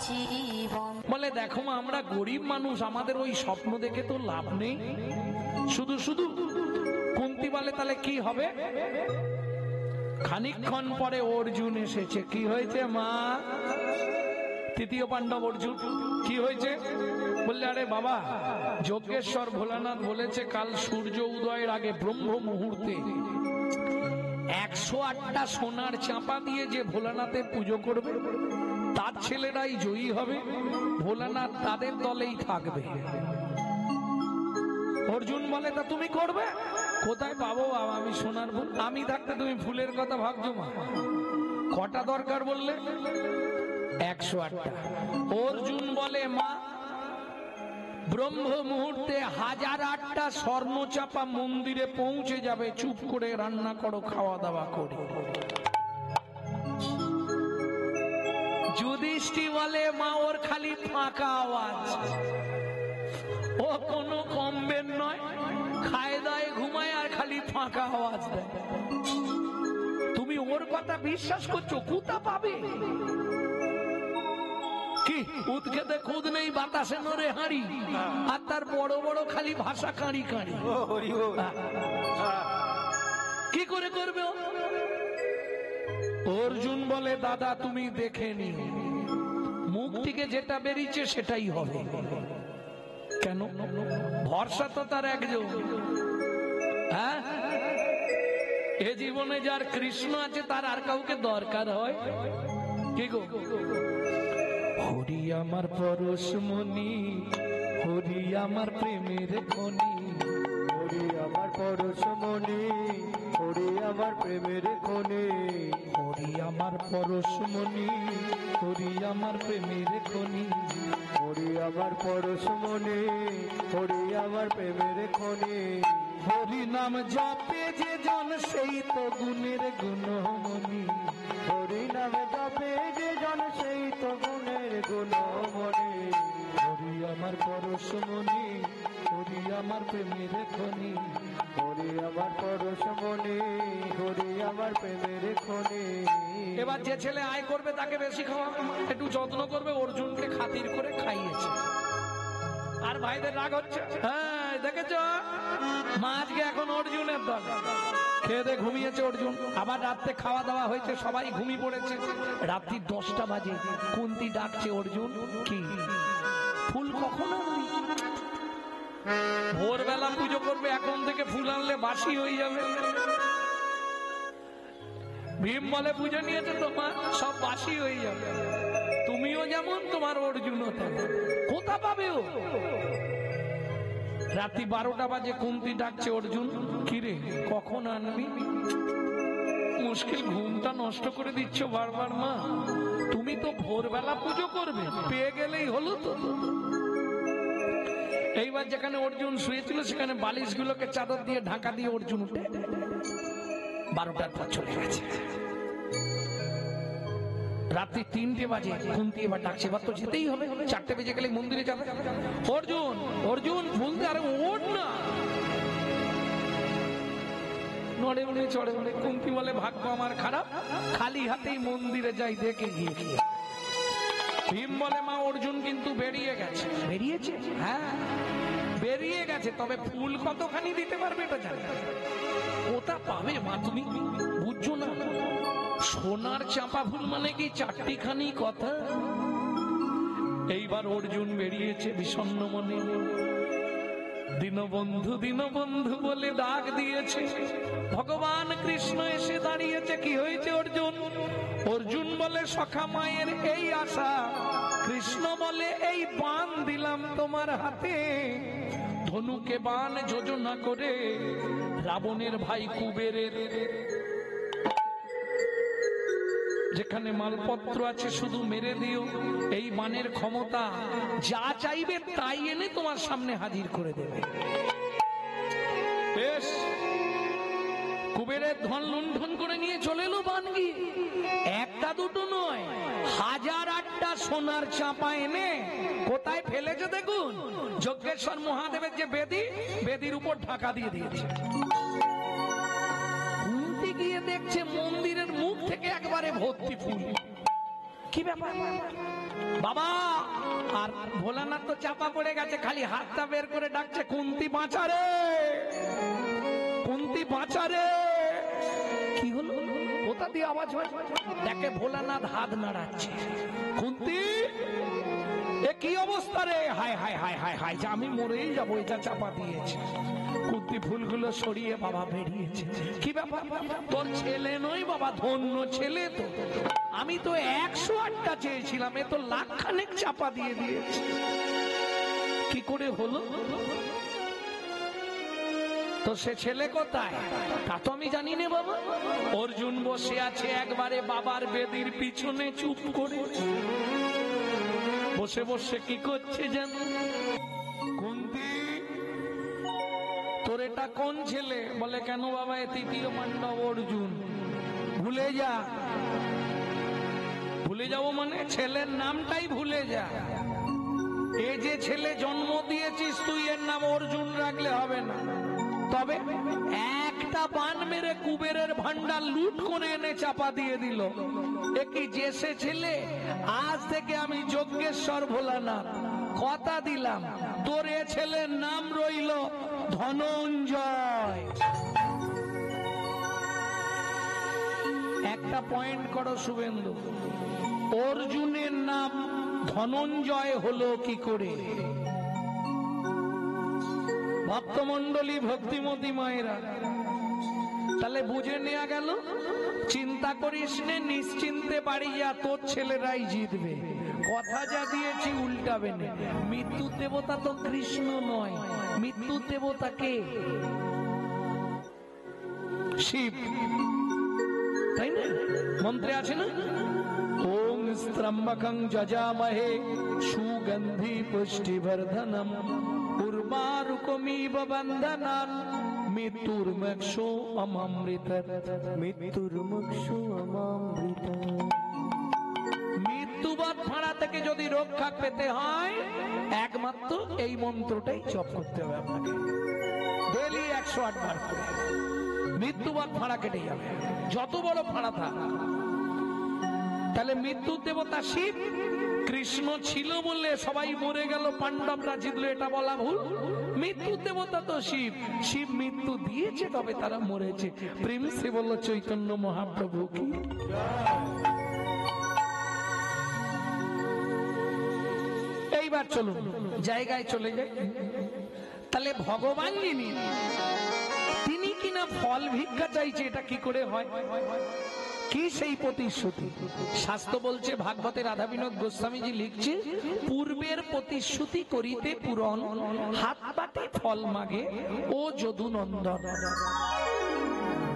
জীবন। বলে দেখো মা, আমরা গরিব মানুষ, আমাদের ওই স্বপ্ন দেখে তো লাভ নেই। শুধু শুধু কুন্তি বলে তাহলে কি হবে? খানিকক্ষণ পরে অর্জুন এসেছে। কি হয়েছে মা? তৃতীয় পাণ্ডব অর্জুন। কি হয়েছে? বললে আরে বাবা, যজ্ঞেশ্বর ভোলানাথ বলেছে কাল সূর্য উদয়ের আগে ব্রহ্ম মুহূর্তে 108টা সোনার চাপা দিয়ে যে ভোলানাথের পুজো করবে তার ছেলেরাই জয়ী হবে, ভোলানাথ তাদের দলেই থাকবে। অর্জুন বলে তা তুমি করবে? কোথায় পাবো বাবা আমি সোনার ফুল? আমি থাকতে তুমি ফুলের কথা ভাবছো মা? কটা দরকার বললে? 108টা। অর্জুন বলে মা, ব্রহ্ম মুহূর্তে 1008টা স্বর্ণ চাপা মন্দিরে পৌঁছে যাবে, চুপ করে রান্না করো, খাওয়া দাওয়া করে। যুধিষ্ঠির বলে মা ওর খালি ফাঁকা আওয়াজ, ও কোনো কমবেন নয়, খায় দায় ঘুমায় আর খালি ফাঁকা আওয়াজ দেয়। তুমি ওর কথা বিশ্বাস করছো? কুতা পাবে কি? উৎখেতে খুদ নেই, বাতাসে নড়ে হাঁড়ি, আর তার বড় বড় খালি ভাষা কাঁড়ি কাঁড়ি। কি করে করবে? অর্জুন বলে দাদা তুমি দেখে নি, মুখ থেকে যেটা বেরিয়েছে সেটাই হবে। কেন? ভরসা তো তার একজন। হ্যাঁ, এ জীবনে যার কৃষ্ণ আছে তার আর কাউকে দরকার হয় কি গো? হরি আমার পরশমণি, হরি আমার প্রেমের খনি, হরি আমার পরশমণি, হরি আমার প্রেমের খনি, হরি আমার পরশমণি, হরি আমার প্রেমের খনি, হরি আমার পরশমণি, হরি আমার প্রেমের খনি। হরি নাম জপে যে জন সেই তো গুণের গুণমণি, হরি নামে জপে যে জন সেই তো গুণের গুণমণি। হরি আমার পরশমণি, হরি আমার প্রেমের খনি, হরি আমার পরশমণি, হরি আমার প্রেমের খনি। এবার যে ছেলে আয় করবে তাকে বেশি খাওয়া, একটু যত্ন করবে। অর্জুনকে খাতির করে খাইয়েছে। আর ভাইদের রাগ হচ্ছে, হ্যাঁ দেখেছো মা, আজকে এখন অর্জুনের দল। খেয়ে দিয়ে ঘুমিয়েছে অর্জুন। আবার রাত্রে খাওয়া দাওয়া হয়েছে, সবাই ঘুমিয়ে পড়েছে। রাত্রি 10টা বাজে, কুন্তি ডাকছে অর্জুন কি ফুল কখন আনবি? ভোরবেলা পুজো করবে, এখন থেকে ফুল আনলে বাসি হয়ে যাবে। ভীম বলে পুজো নিয়েছে তোমার, সব বাসি হয়ে যাবে। তুমিও যেমন, তোমার অর্জুনও তেমন। কোথা পাবে ও? রাত্রি 12টা বাজে কুন্তি ডাকছে অর্জুন, কিরে কখন আনবি? মুশকিল, ঘুমটা নষ্ট করে দিচ্ছ বারবার মা। তুমি তো ভোরবেলা পুজো করবে, পেয়ে গেলেই হলো তো। এইবার যেখানে অর্জুন শুয়েছিল সেখানে বালিশগুলোকে চাদর দিয়ে ঢাকা দিয়ে অর্জুন উঠে 12টার পর চলে গেছে। রাত্রি 3টে বাজে কুন্তি এবার ডাকছে, এবার তো যেতেই হবে, 4টে বেজে গেলে মন্দিরে যাবে। অর্জুন, অর্জুন বলতে আরে ওঠ না। নড়ে উড়ে চড়ে উড়ে। কুন্তি বলে ভাগ্য আমার খারাপ, খালি হাতেই মন্দিরে যাই, দেখে গিয়ে। ভীম বলে মা অর্জুন কিন্তু বেরিয়ে গেছে। বেরিয়েছে? হ্যাঁ বেরিয়ে গেছে, তবে ফুল কতখানি দিতে পারবে এটা জানি। ওটা পাবে মা, তুমি বুঝছো না? সোনার চাপা ফুল মানে কি 4টিখানি কথা। এইবার অর্জুন বেরিয়েছে বিষণ্ণ মনে। দীনবন্ধু দীনবন্ধু বলে ডাক দিয়েছে। ভগবান কৃষ্ণ এসে দাঁড়িয়েছে। কি হয়েছে অর্জুন? অর্জুন বলে সখা মায়ের এই আশা। কৃষ্ণ বলে এই বাণ দিলাম তোমার হাতে, ধনুকে বাণ যোজনা করে রাবণের ভাই কুবেরের যেখানে মালপত্র আছে শুধু মেরে দিও। এই বাণের ক্ষমতা যা চাইবে তাই এনে তোমার সামনে হাজির করে দেবে। বেশ, কুবেরের ধন লুণ্ঠন করে নিয়ে চলে এলো বাণ গিয়ে। একটা দুটো নয়, 1008টা সোনার চাপা এনে কোথায় ফেলেছে দেখুন। যজ্ঞেশ্বর মহাদেবের যে বেদি, বেদির উপর ঢাকা দিয়ে দিয়েছে। গিয়ে দেখছে মন্দিরের মুখ থেকে একবারে ভর্তি ফুল। কি ব্যাপার বাবা? আর ভোলানাথ তো চাপা পড়ে গেছে, খালি হাতটা বের করে ডাকছে, কুন্তি বাঁচারে, কুন্তি বাঁচারে। কি হলো? কোথা দিয়ে আওয়াজ হয়? দেখে ভোলানাথ হাত নাড়াচ্ছে। কুন্তি, এ কি অবস্থা রে? হায় হায় হায় হায় হায়, যে আমি মরেই যাবো, এটা চাপা দিয়েছে। কুন্তি ফুলগুলো সরিয়ে বাবা বেরিয়েছে। কি ব্যাপার? তোর ছেলে নই বাবা, ধন্য ছেলে তো। আমি তো 108টা চেয়েছিলাম, এ তো লাখখানেক চাপা দিয়ে দিয়েছে। কি করে হলো? তো সে ছেলে কোথায় তা তো আমি জানি না বাবা। অর্জুন বসে আছে একবারে বাবার বেদির পিছনে চুপ করে, বসে বসে কি করছে জানো? কুন্তি, তোর এটা কোন ছেলে? বলে কেন বাবা? এ তৃতীয় পাণ্ডব অর্জুন। ভুলে যা। ভুলে যাবো মানে? ছেলের নামটাই ভুলে যা। এ যে ছেলে জন্ম দিয়েছিস তুই, এর নাম অর্জুন রাখলে হবে না। তবে একটা বান মেরে কুবেরের ভান্ডার লুট করে এনে চাপা দিয়ে দিল। একই যে সে ছেলে, আজ থেকে আমি যজ্ঞেশ্বর ভোলানাথ কথা দিলাম, তোর এ ছেলের নাম রইল ধনঞ্জয়। একটা পয়েন্ট করো শুভেন্দু, অর্জুনের নাম ধনঞ্জয় হলো কি করে? ভক্তমন্ডলী, ভক্তিমতী মায়েরা, তাহলে বুঝে নেওয়া গেল। চিন্তা করিস নে, নিশ্চিন্তে বাড়ি যা, তোর ছেলেরাই জিতবে। কথা যা দিয়েছি উল্টাবে না। মৃত্যুর দেবতা তো কৃষ্ণ নয়, মৃত্যুর দেবতা কে? শিব, তাই না? মন্ত্রে আছে না, ওম ত্রম্বকং যজামহে সুগন্ধি পুষ্টিবর্ধনম উর্বারুকমিব বন্ধনান মৃত্যুর্মুক্ষু অমৃত। মৃত্যুর্মুক্ষু অমৃত। মৃত্যুবৎ ফাঁড়া থেকে যদি রক্ষা পেতে হয়, একমাত্র এই মন্ত্রটাই জপ করতে হবে আপনাকে, ডেলি 108 বার করে। মৃত্যুবৎ ফাঁড়া কেটে যাবে, যত বড় ফাঁড়া থাক। তাহলে মৃত্যুর দেবতা শিব। কৃষ্ণ ছিল বলে সবাই মরে গেল, পাণ্ডবরা জিতলো, এটা বলা ভুল। মৃত্যুর দেবতা তো শিব। শিব মৃত্যু দিয়েছে, তবে তারা মরেছে। প্রেম সে বলল চৈতন্য মহাপ্রভু কি। এইবার চলুন জায়গায় চলে যাই। তাহলে ভগবান যিনি, তিনি কিনা ফল ভিক্ষা চাইছে, এটা কি করে হয়? কি সেই প্রতিশ্রুতি? শাস্ত্র বলছে, ভাগবতে রাধা বিনোদ গোস্বামীজি লিখছে, পূর্বের প্রতিশ্রুতি করিতে পূরণ, হাত বাটে ফল মাগে ও যদু নন্দন।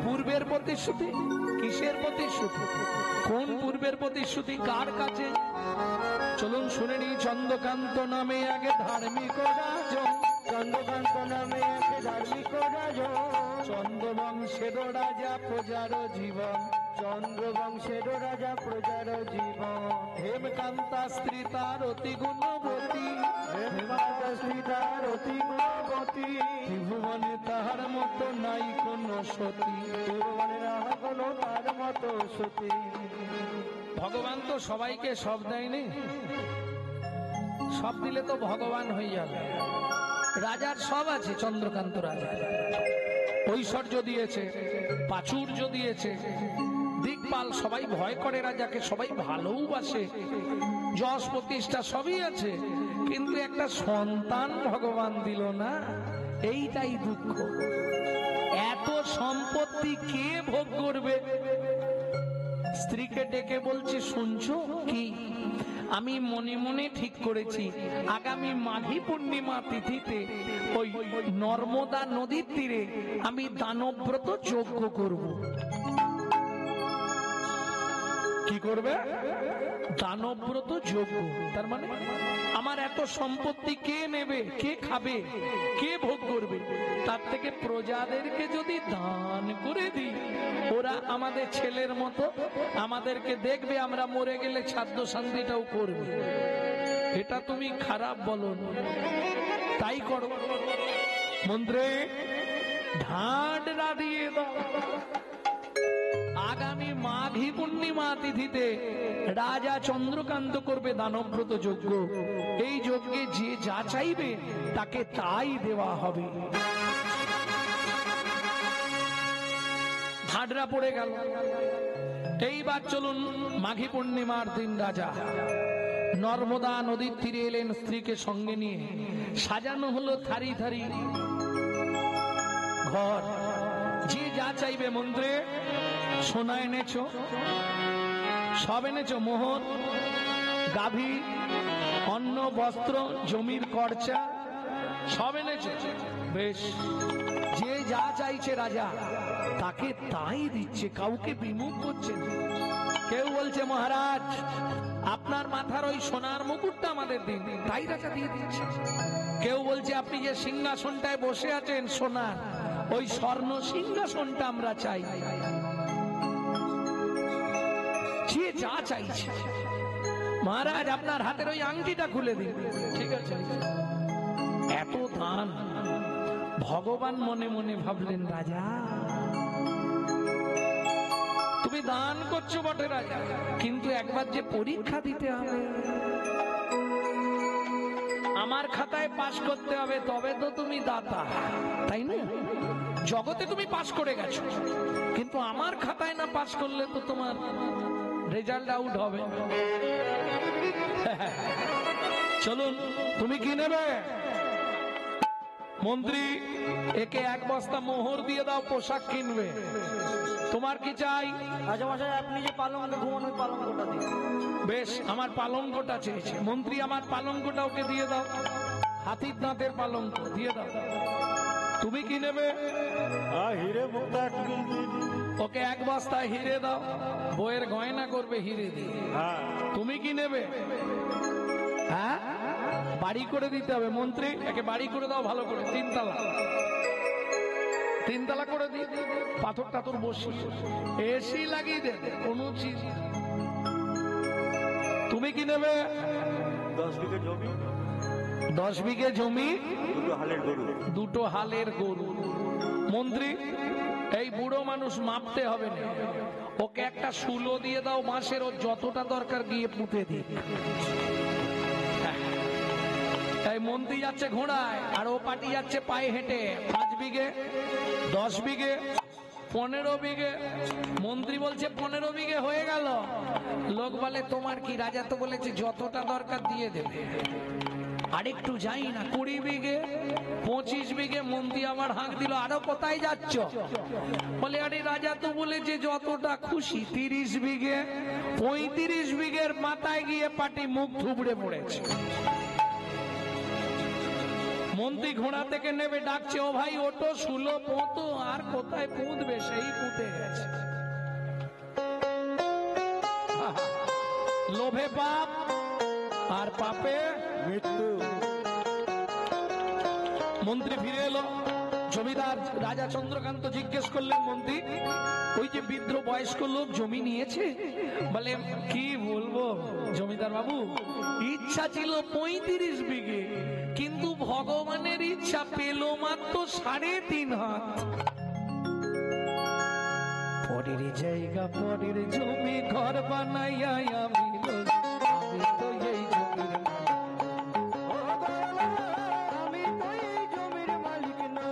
পূর্বের প্রতিশ্রুতি, কিসের প্রতিশ্রুতি? কোন পূর্বের প্রতিশ্রুতি? কার কাছে? চলুন শুনে নি। চন্দ্রকান্ত নামে আগে ধার্মিক রাজন, চন্দ্রকান্ত নামে এক ধার্মিক রাজন, চন্দ্রবংশের রাজা প্রজার জীবন, চন্দ্রবংশের রাজা প্রজার জীবন। হেমকান্তা স্ত্রী তার অতি গুণবতী, হেমকান্তা স্ত্রী তার অতি গুণবতী, ত্রিভুবনে তাহার মতো নাই কোন সতী। ত্রিভুবনে না কোনো তার মতো সতী। ভগবান তো সবাইকে সব দেয়নি, সব দিলে তো ভগবান হয়ে যাবে। রাজার সব আছে, চন্দ্রকান্ত রাজা ঐশ্বর্য দিয়েছে, প্রাচুর্য দিয়েছে, দিকপাল, সবাই ভয় করে রাজাকে, সবাই ভালোবাসে, যশ প্রতিষ্ঠা সবই আছে, কিন্তু একটা সন্তান ভগবান দিল না, এইটাই দুঃখ। এত সম্পত্তি কে ভোগ করবে? স্ত্রীকে ডেকে বলছে, শুনছো কি? আমি মনে মনে ঠিক করেছি, আগামী মাঘী পূর্ণিমা তিথিতে ওই নর্মদা নদীর তীরে আমি দানব্রত যজ্ঞ করব। কি করবে? দানব্রত যজ্ঞ। তার মানে আমার এত সম্পত্তি কে নেবে, কে খাবে, কে ভোগ করবে? তার থেকে প্রজাদেরকে যদি দান করে দিই, ওরা আমাদের ছেলের মতো আমাদেরকে দেখবে, আমরা মরে গেলে খাদ্য শান্তিটাও করবে। এটা তুমি খারাপ বলো না, তাই করো। মন্ত্রে ঢাডরা দিয়ে দাও। আগামী মাঘী পূর্ণিমা তিথিতে রাজা চন্দ্রকান্ত করবে দানব্রত যজ্ঞ। এই যজ্ঞে যে যা চাইবে তাকে তাই দেওয়া হবে। ঝাড়রা পড়ে গেল। এইবার চলুন, মাঘী পূর্ণিমার দিন রাজা নর্মদা নদীর তীরে এলেন স্ত্রীকে সঙ্গে নিয়ে। সাজানো হলো থারি থারি ঘর। যে যা চাইবে, মন্ত্রে সোনা এনেছো, সব এনেছো, মোহর, গাভী, অন্ন, বস্ত্র, জমির খরচা সব এনেছে। বেশ, যে যা চাইছে রাজা তাকে তাই দিচ্ছে, কাউকে বিমুখ করছে না। কেউ বলছে মহারাজ আপনার মাথার ওই সোনার মুকুটটা আমাদের দিন, তাই রাজা দিয়ে দিচ্ছে। কেউ বলছে আপনি যে সিংহাসনটায় বসে আছেন সোনার, ওই স্বর্ণ সিংহাসনটা আমরা চাই। যে যা চাইছে, মহারাজ আপনার হাতের ওই আংটিটা খুলে দিন, ঠিক আছে। এত দান। ভগবান মনে মনে ভাবলেন, রাজা তুমি দান করছো বটে রাজা, কিন্তু একবার যে পরীক্ষা দিতে হবে, আমার খাতায় পাশ করতে হবে, তবে তো তুমি দাতা, তাই না? জগতে তুমি পাশ করে গেছো, কিন্তু আমার খাতায় না পাশ করলে তো তোমার রেজাল্ট আউট হবে। চলুন, তুমি কি নেবে? মন্ত্রী, একে এক বস্তা মোহর দিয়ে দাও, পোশাক কিনবে। তোমার কি চাই? রাজামশাই আপনি যে পালঙ্কে ঘুমান, ওই পালঙ্কটা দিন। বেশ, আমার পালঙ্কটা চেয়েছে। মন্ত্রী, আমার পালঙ্কটা ওকে দিয়ে দাও, হাতির দাঁতের পালঙ্ক দিয়ে দাও। তুমি কি নেবে? হিরে মুক্তা দিন। ওকে এক বস্তা হিরে দাও, বইয়ের গয়না করবে হিরে দিয়ে। তুমি কি নেবে? হ্যাঁ, বাড়ি করে দিতে হবে। মন্ত্রী, একে বাড়ি করে দাও ভালো করে, তিনতলা, তিনতলা করে দিই, পাথর টাথর বসি, এসি লাগিয়ে দে, কোনো চিজ। তুমি কি নেবে? 10 বিঘে জমি। 10 বিঘে জমি, 2 হালের গরু। 2 হালের গরু। মন্ত্রী, এই বুড়ো মানুষ মাপতে হবে না, ওকে একটা শুলো দিয়ে দাও মাসের, ও যতটা দরকার গিয়ে পুঁতে দিই। এই মন্ত্রী যাচ্ছে ঘোড়ায়, আর ও পাটি যাচ্ছে পায়ে হেঁটে। 5 বিঘে, 10 বিঘে, 15 বিঘে। মন্ত্রী বলছে 15 বিঘে হয়ে গেল। লোক বলে তোমার কি? রাজা তো বলেছে যতটা দরকার দিয়ে দেবে। আরেকটু যাই না, 20 বিঘে, 25 বিঘে। মন্ত্রী আমার হাঁক দিল, আরো কোথায় যাচ্ছ? বলে আরে রাজা তো বলেছে যতটা খুশি। 30 বিঘে, 35 বিঘের মাথায় গিয়ে পাটি মুখ থুবড়ে পড়েছে। মন্ত্রী ঘোড়া থেকে নেবে, ডাকছে, ও ভাই ওটো, শুলো পোঁতো। আর কোথায় পুঁতবে, সেই পুঁতে গেছে। লোভে পাপ, আর পাপে মৃত্যু। মন্ত্রী ফিরে এলো। জমিদার রাজা চন্দ্রকান্ত জিজ্ঞেস করলেন, মন্ত্রী ওই যে বৃদ্ধ বয়স্ক লোক জমি নিয়েছে? বলে কি বলবো জমিদার বাবু, ইচ্ছা ছিল 35 বিঘে, কিন্তু ভগবানের ইচ্ছা পেল মাত্র 3.5 হাত। পরের জায়গা পরের জমি ঘর বানাইয়া আমি তো এই জমির, আমি তো এই জমির মালিক না,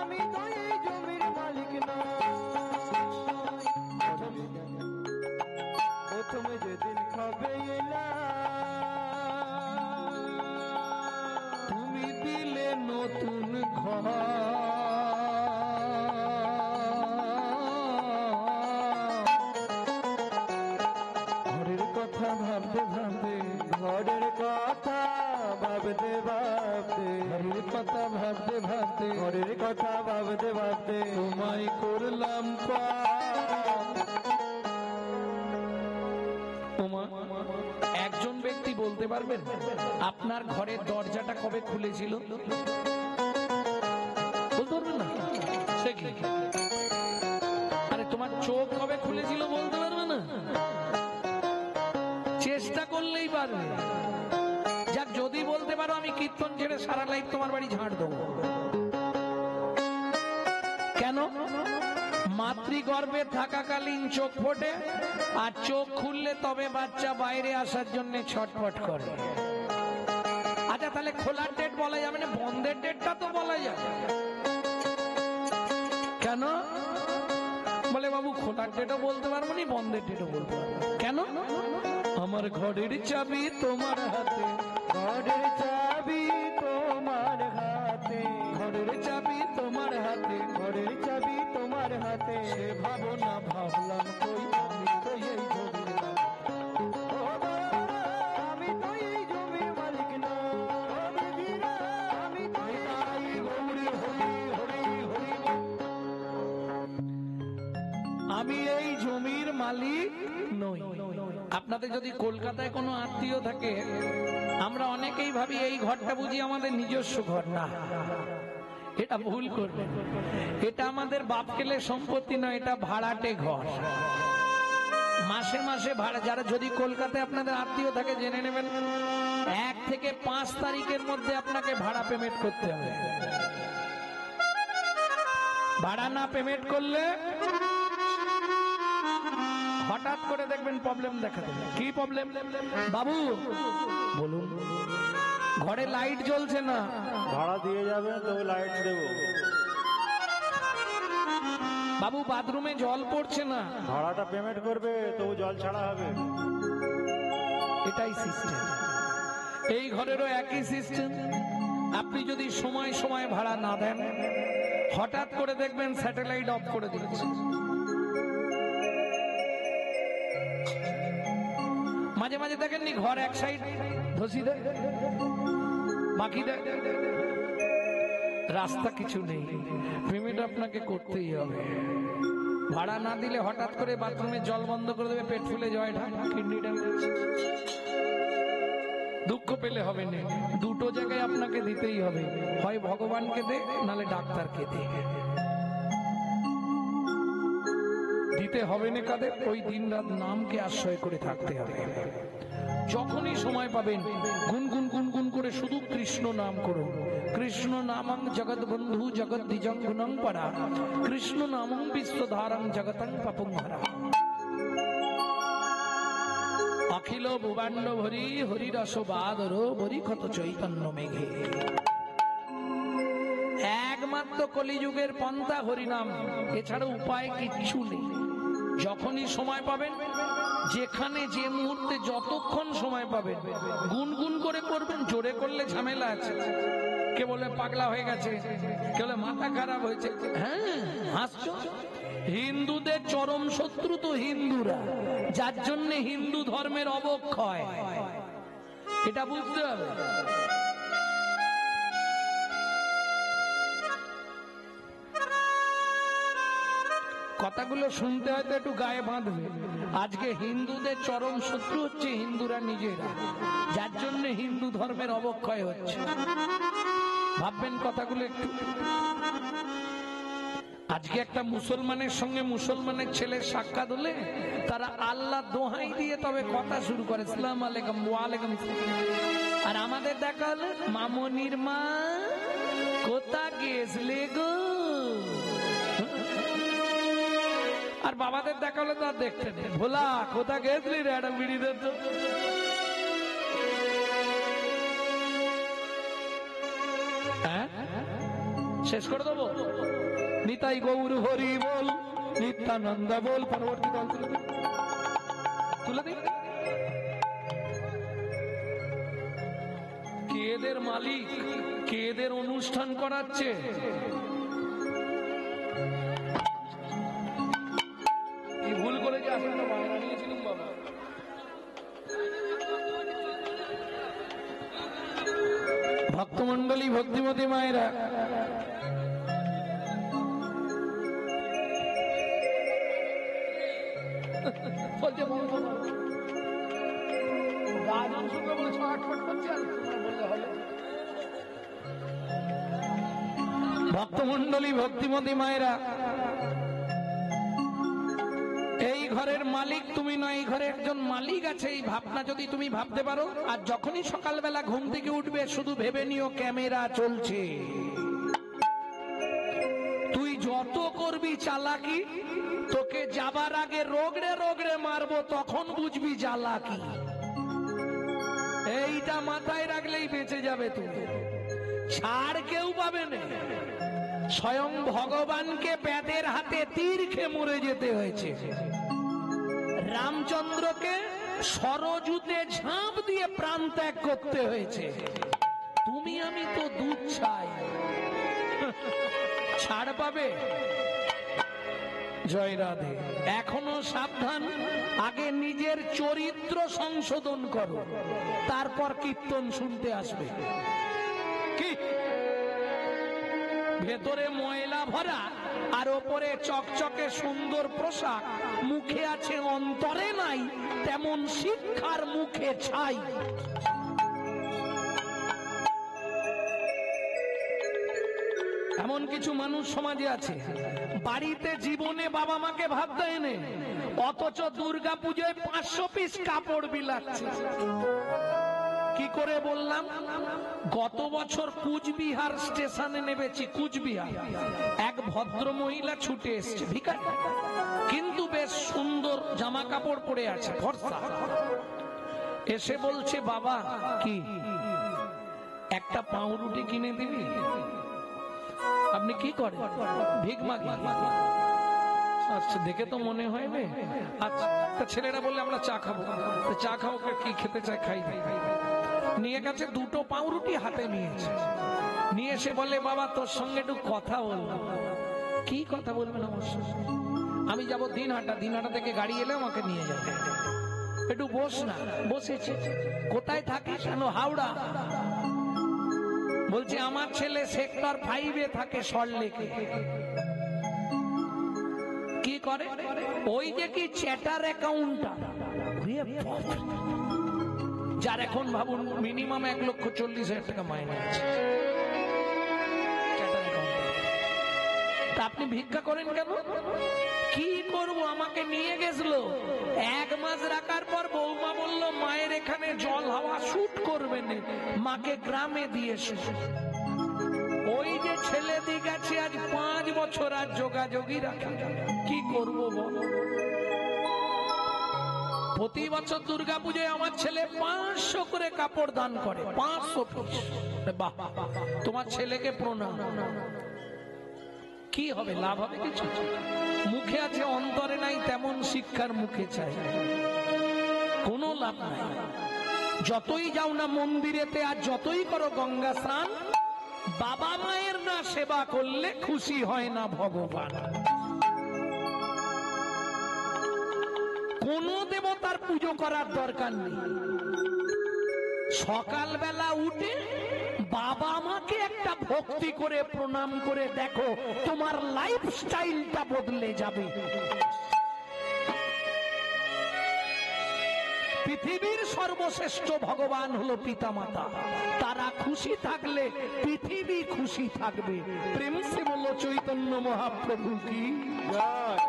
আমি তো এই জমির মালিক না। প্রথমে যেদিন খাবে এলা, তুমি দিলে নতুন ঘর, ঘরের কথা ভাবতে ভাবতে, ঘরের কথা ভাবতে ভাবতে, ঘরের কথা ভাবতে ভাবতে, ঘরের কথা ভাবতে ভাবতে তোমায় করলাম একজন ব্যক্তি বলতে পারবেন আপনার ঘরের দরজাটা কবে খুলেছিল? বলতে পারবেন না? সে কি? আরে তোমার চোখ কবে খুলেছিল বলতে পারবে না? চেষ্টা করলেই পারবে। যাক, যদি বলতে পারো আমি কীর্তন ছেড়ে সারা লাইফ তোমার বাড়ি ঝাড় দেবো। কেন? মাতৃগর্ভে থাকাকালীন চোখ ফোটে, আর চোখ খুললে তবে বাচ্চা বাইরে আসার জন্য ছটফট করে। আচ্ছা, তাহলে খোলার ডেট বলা যাবে না, বন্ধের ডেটটা তো বলা যাবে। কেন? বলে বাবু খোলার ডেটও বলতে পারবো না, বন্ধের ডেটও বলতে পারবো না। কেন? আমার ঘরের চাবি তোমার হাতে, ঘরের চাবি তোমার হাতে, ঘরের চাবি তোমার হাতে, ঘরের চাবি তোমার হাতে। সে ভাবনা ভাবলাম কই আমি তো এই জমির মালিক। ও বাবা, আমি তো এই জমির মালিক না। ও দিদিরা, আমি তো নিতাই গৌরী হরি হরি হরি বল। আমি এই জমির মালিক নই। আপনাদের যদি কলকাতায় কোনো আত্মীয় থাকে, আমরা অনেকেই ভাবি এই ঘরটা বুঝি আমাদের নিজস্ব ঘর। না, এটা ভুল করবেন। এটা আমাদের বাপ কেলে সম্পত্তি নয়, এটা ভাড়াটে ঘর। মাসে মাসে ভাড়া, যারা যদি কলকাতায় আপনাদের আত্মীয় থাকে জেনে নেবেন, 1 থেকে 5 তারিখের মধ্যে আপনাকে ভাড়া পেমেন্ট করতে হবে। ভাড়া না পেমেন্ট করলে হঠাৎ করে দেখবেন প্রবলেম দেখা দেবে। কি প্রবলেম? বাবু বলুন, ঘরে লাইট জ্বলছে না, ভাড়া দিয়ে যাবেন তো লাইট দেবো। বাবু বাথরুমে জল পড়ছে না, ভাড়াটা পেমেন্ট করবে তো জল ছাড়া হবে। এটাই সিস্টেম। এই ঘরেরও একই সিস্টেম। আপনি যদি সময় সময় ভাড়া না দেন, হঠাৎ করে দেখবেন স্যাটেলাইট অফ করে দিচ্ছে। মাঝে মাঝে দেখেননি ঘর এক সাইড ধসি দেয়, বাকি দেয়, রাস্তা কিছু নেই, পেমেন্ট আপনাকে করতেই হবে। ভাড়া না দিলে হঠাৎ করে বাথরুমে জল বন্ধ করে দেবে, পেট ফুলে জয় ঢাক, কিডনি ড্যামেজ। দুঃখ পেলে হবে না, দুটো জায়গায় আপনাকে দিতেই হবে, হয় ভগবানকে দে, নালে ডাক্তারকে দে। দিতে হবে না কাদের? ওই দিন রাত নামকে আশ্রয় করে থাকতে হবে। যখনই সময় পাবেন গুনগুন গুনগুন করে শুধু কৃষ্ণ নাম করুন। কৃষ্ণ নামং জগৎ বন্ধু জগৎ দ্বিজং গুণং পরা, কৃষ্ণ নামং বিশ্বধারং জগতং পাপং হরা। অখিল ভুবাণ্ড ভরি হরি রস বাদর ভরি ক্ষত চৈতন্য মেঘে। একমাত্র কলিযুগের পন্থা হরিনাম, এছাড়া উপায় কিচ্ছু নেই। যখনই সময় পাবেন, যেখানে যে মুহূর্তে যতক্ষণ সময় পাবেন, গুনগুন করে করবেন। জোরে করলে ঝামেলা আছে, কে বলে পাগলা হয়ে গেছে, কে বলে মাথা খারাপ হয়েছে। হ্যাঁ, হাসছো? হিন্দুদের চরম শত্রু তো হিন্দুরা, যার জন্য হিন্দু ধর্মের অবক্ষয়, এটা বুঝতে হবে। কথাগুলো শুনতে হয়তো একটু গায়ে বাঁধবে। আজকে হিন্দুদের চরম শত্রু হচ্ছে হিন্দুরা নিজেরা, যার জন্য হিন্দু ধর্মের অবক্ষয় হচ্ছে। ভাববেন কথাগুলো একটু। আজকে একটা মুসলমানের সঙ্গে মুসলমানের ছেলের সাক্ষাৎ হলে তারা আল্লাহ দোহাই দিয়ে তবে কথা শুরু করে, আসসালামু আলাইকুম, ওয়ালাইকুম আসসালাম। আর আমাদের দেখা হলে মামনির মা কোথা গেছলে গো, আর বাবাদের দেখা হলে তো আর দেখতে নেই, ভোলা কোথা গেছলি রে একটা বিড়িদের তো। হ্যাঁ, শেষ করে দেবো। নিতাই গৌর হরি বল, নিত্যানন্দ বল, পরবর্তী দল তুলে দিই। কে এদের মালিক, কে এদের অনুষ্ঠান করাচ্ছে? ভুল করে যে আসলে বাংলা নিয়েছিলাম বাবা। ভক্তমন্ডলী, ভক্তিমতী মায়েরা, ভক্তমন্ডলী, ভক্তিমতী মায়েরা, এই ঘরের মালিক তুমি নয়, এই ঘরে একজন মালিক আছে। এই ভাবনা যদি তুমি ভাবতে পারো, আর যখনই সকালবেলা ঘুম থেকে উঠবে শুধু ভেবে নিও ক্যামেরা চলছে। তুই জ্বর যত করবি চালাকি, তোকে যাবার আগে রোগড়ে রোগড়ে মারবো, তখন বুঝবি জ্বালা কি। এইটা মাথায় রাখলেই বেঁচে যাবে তুমি, ছাড় কেউ পাবে না। স্বয়ং ভগবানকে ব্যাধের হাতে তীর খেয়ে মরে যেতে হয়েছে, রামচন্দ্রকে সরজুতে ঝাঁপ দিয়ে প্রাণ ত্যাগ করতে হয়েছে। তুমি আমি তো দুধ চাই, ছাড় পাবে? জয় রাধে। এখনো সাবধান, আগে নিজের চরিত্র সংশোধন করো, তারপর কীর্তন শুনতে আসবে। কি ভেতরে ময়লা ভরা আর ওপরে চকচকে সুন্দর পোশাক, মুখে আছে অন্তরে নাই, তেমন শিক্ষার মুখে ছাই। এমন কিছু মানুষ সমাজে আছে, বাড়িতে জীবনে বাবা মাকে ভাত দেয় না, অথচ দুর্গা পুজোয় 500 পিস কাপড় বিলাচ্ছে। কি করে বললাম? গত বছর কুচবিহার স্টেশনে নেমেছি, কুচবিহার, এক ভদ্র মহিলা ছুটে এসছে, ভিখারি, কিন্তু বেশ সুন্দর জামা কাপড় পরে আছে, ফর্সা। এসে বলছে, বাবা কি একটা পাউরুটি কিনে দিবি? আপনি কি করেন? ভিক মাগি। আচ্ছা, দেখে তো মনে হয় না। আচ্ছা, ছেলেরা বললে আমরা চা খাবো। চা খাও, কি খেতে চায় খাই। নিয়ে গেছে, দুটো পাউরুটি হাতে নিয়েছে, নিয়ে এসে বলে, বাবা তোর সঙ্গে একটু কথা বলবো। কি কথা বলবেন? আমার সঙ্গে? আমি যাবো দিনহাটা, দিনহাটা থেকে গাড়ি এলে আমাকে নিয়ে যাবে, একটু বস না। বসেছে। কোথায় থাকিস? হাওড়া। বলছে আমার ছেলে সেক্টর 5-এ থাকে, সল্টলেকে। কি করে? ওই যে কি চ্যাটার অ্যাকাউন্টার, যার এখন ভাবুন মিনিমাম 1,40,000 টাকা মাইনে আছে। তা আপনি ভিক্ষা করেন কেন? কি করব, আমাকে নিয়ে গেছিল। 1 মাস রাখার পর বৌমা বলল, মায়ের এখানে জল হাওয়া শুট করবে না, মাকে গ্রামে দিয়ে এসো। ওই যে ছেলে দিয়ে গেছে আজ 5 বছর, আর যোগাযোগই রাখে। কি করব বল? প্রতি বছর দুর্গা পূজায় আমার ছেলে 500 করে কাপড় দান করে, 500 পিস। বাহ, তোমার ছেলেকে প্রণাম। কি হবে? লাভ হবে কিছু? মুখে আছে অন্তরে নাই, তেমন শিক্ষার মুখে চাই, কোনো লাভ নাই। যতই যাও না মন্দিরেতে আর যতই করো গঙ্গা স্নান, বাবা মায়ের না সেবা করলে খুশি হয় না ভগবান। কোন দেবতার পুজো করার দরকার নেই। সকালবেলা উঠে বাবা মাকে একটা ভক্তি করে প্রণাম করে দেখো, তোমার লাইফস্টাইলটা বদলে যাবে। পৃথিবীর সর্বশ্রেষ্ঠ ভগবান হলো পিতামাতা, তারা খুশি থাকলে পৃথিবী খুশি থাকবে। প্রেম সে বলো চৈতন্য মহাপ্রভু কি জয়।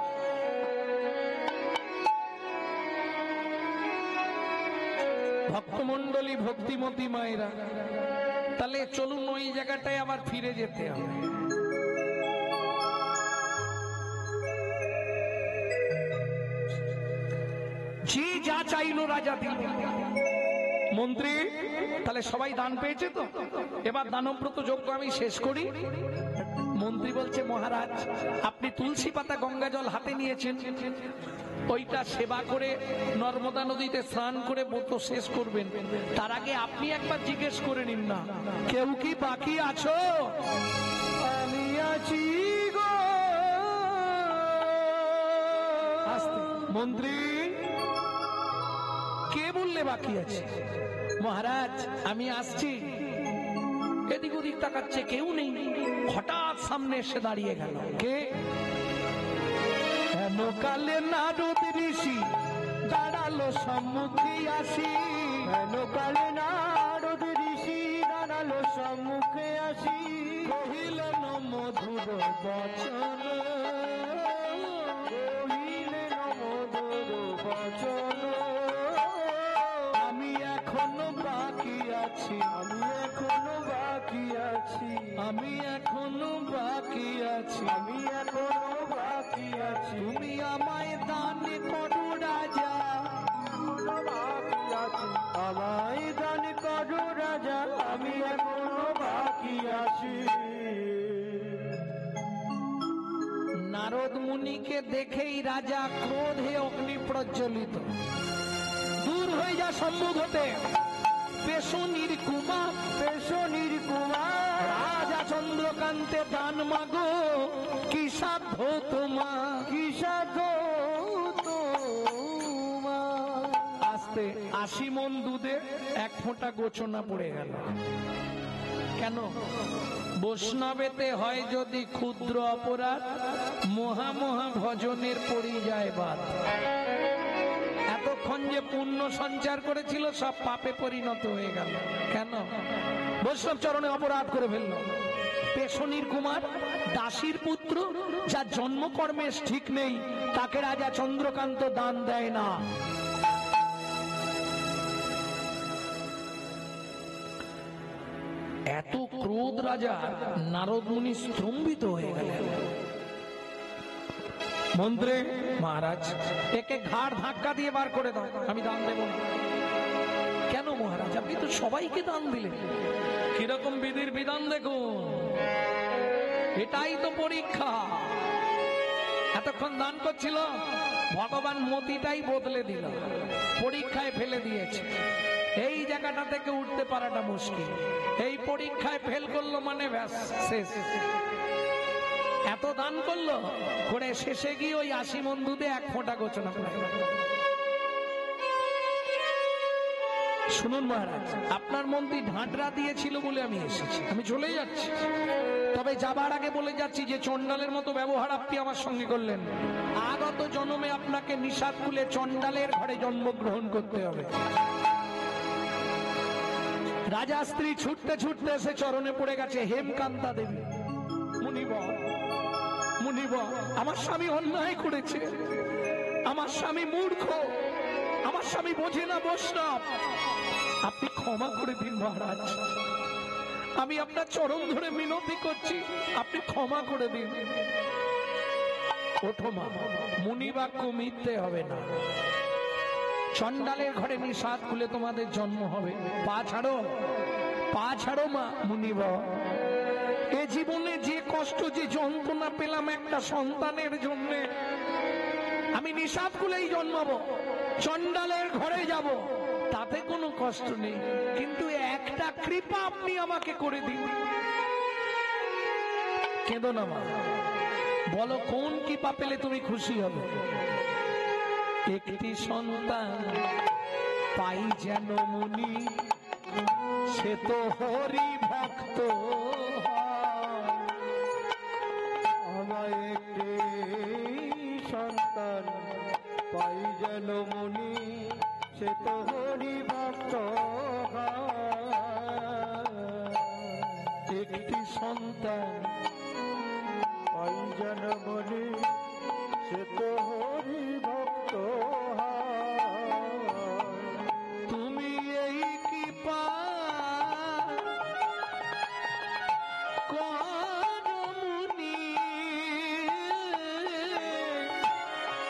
ভক্তমন্ডলী, ভক্তিমতী মায়েরা, তাহলে চলুন ওই জায়গাটায় আবার ফিরে যেতে হবে। যে যা চাইলো রাজা দিল। মন্ত্রী, তাহলে সবাই দান পেয়েছে তো, এবার দানব্রত যজ্ঞ আমি শেষ করি। মন্ত্রী বলছে, মহারাজ আপনি তুলসী পাতা গঙ্গা জল হাতে নিয়েছেন, ওইটা সেবা করে নর্মদা নদীতে স্নান করে ব্রত শেষ করবেন। তার আগে আপনি একবার জিজ্ঞেস করে নিন না, কেউ কি বাকি আছো? আমি আছি গো। আস্তে। মন্ত্রী, কে বললে বাকি আছে? মহারাজ আমি আসছি। এদিক ওদিক তাকাচ্ছে, কেউ নেই। হঠাৎ সামনে এসে দাঁড়িয়ে গেল। কে? হেন কালে নারদ ঋষি দাঁড়ালো সম্মুখে আসি। হেন কালে নারদ ঋষি দাঁড়ালো সম্মুখে আসি। কহিলেন মধুর বচন, কহিলেন মধুর বচন। আমি এখনো বাকি আছি, আমি এখনো বাকি আছি, আমি এখনো বাকি আছি, আমি এখনো বাকি আছি। তুমি আমায় দান করো রাজা, এখনো বাকি আছি। আমায় দান করো রাজা, আমি এখনো বাকি আছি। নারদ মুনিকে দেখেই রাজা ক্রোধে অগ্নি প্রজ্বলিত। দূর হয়ে যা সম্মুখ হতে, পেশনির কুমার, পেশনির কুমার, রাজা চন্দ্রকান্তে দান মাগো, কি সাধ্য তোমার, কি সাধ্য তোমার। আস্তে 80 মণ দুধে 1 ফোঁটা গোচনা পড়ে গেল। কেন? বৈষ্ণবেতে হয় যদি ক্ষুদ্র অপরাধ, মহা মহা ভজনের পড়ি যায় বাদ। এতক্ষণ যে পুণ্য সঞ্চার করেছিল সব পাপে পরিণত হয়ে গেল। কেন? বৈষ্ণব চরণে অপরাধ করে ফেলল। পেশনির কুমার, দাসীর পুত্র, যার জন্মকর্মের ঠিক নেই, তাকে রাজা চন্দ্রকান্ত দান দেয় না। এত ক্রোধ রাজা, নারদ মুনি স্তম্ভিত হয়ে গেলেন। মন্ত্রে, মহারাজ একে ঘাড় ধাক্কা দিয়ে বার করে দাও, আমি দান দেব না। কেন মহারাজ? আপনি তো সবাইকে দান দিলেন। কিরকম বিধির বিধান দেখুন, এটাই তো পরীক্ষা। এতক্ষণ দান করছিল, ভগবান মতিটাই বদলে দিল, পরীক্ষায় ফেলে দিয়েছে। এই জায়গাটা থেকে উঠতে পারাটা মুশকিল। এই পরীক্ষায় ফেল করলো মানে ব্যাস শেষ। এত দান করলো করে শেষে গিয়ে ওই 80 মণ দুধে 1 ফোঁটা গোচনা পড়ে গেল। শুনুন মহারাজ, আপনার মন্ত্রী ঢাঁটরা দিয়েছিল বলে আমি এসেছি, আমি চলে যাচ্ছি। তবে যাবার আগে বলে যাচ্ছি যে চণ্ডালের মতো ব্যবহার আপনি আমার সঙ্গে করলেন, আগত জন্মে আপনাকে নিষাদ কুলে চণ্ডালের ঘরে জন্মগ্রহণ করতে হবে। রাজা স্ত্রী ছুটতে ছুটতে এসে চরণে পড়ে গেছে। হেমকান্তা দেবী, মুনিবর, মুনিবর, আমার স্বামী অন্যায় করেছে, আমার স্বামী মূর্খ, আমার স্বামী বোঝে না বৈষ্ণব, আপনি ক্ষমা করে দিন মহারাজ। আমি আপনার চরণ ধরে মিনতি করছি, আপনি ক্ষমা করে দিন। ওঠো মা, মুনিবাক্য মিথ্যে হবে না। চণ্ডালের ঘরে নিষাদ খুলে তোমাদের জন্ম হবে। পা ছাড়ো, পা ছাড়ো মা। মুনিব, এ জীবনে যে কষ্ট যে যন্ত্রণা পেলাম একটা সন্তানের জন্য, আমি নিষাদ খুলেই জন্মাবো, চণ্ডালের ঘরে যাব, তাতে কোনো কষ্ট নেই, কিন্তু একটা কৃপা আপনি আমাকে করে দিন। কেঁদো না মা, বলো কোন কৃপা পেলে তুমি খুশি হবে? একটি সন্তান পাই যেন মুনি, সে তো হরি ভক্ত। আমায় একটি সন্তান পাই যেন মুনি, সে তো হরি ভক্ত। একটি সন্তান পাই যেন মুনি, সে তো হরি ভক্ত। তুমি এই কৃপা করো মুনি,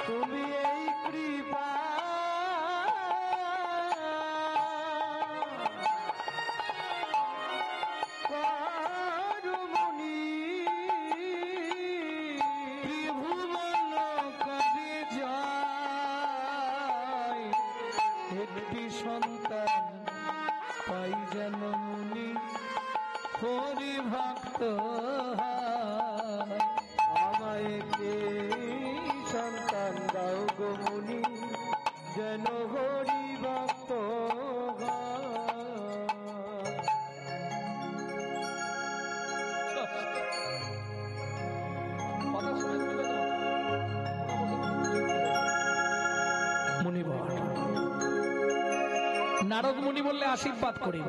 তুমি এই কৃপা করো মুনি, ত্রিভুবন করে যায়। একটি সন্তান পাই যেন মুনি, হরি ভক্ত। আমায় কে সন্তান দাও গো মুনি, যেন হরি ভক্ত। মুনিবর, নারদ মুনি বললে আশীর্বাদ করিব।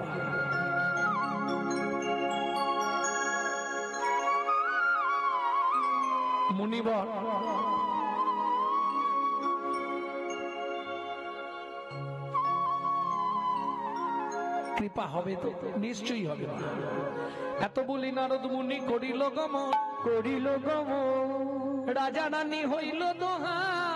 মুনিবর, কৃপা হবে তো? নিশ্চয়ই হবে। এত বলি নারদ মুনি করিল গমন, করিল গম রাজা রানী হইল দোহাই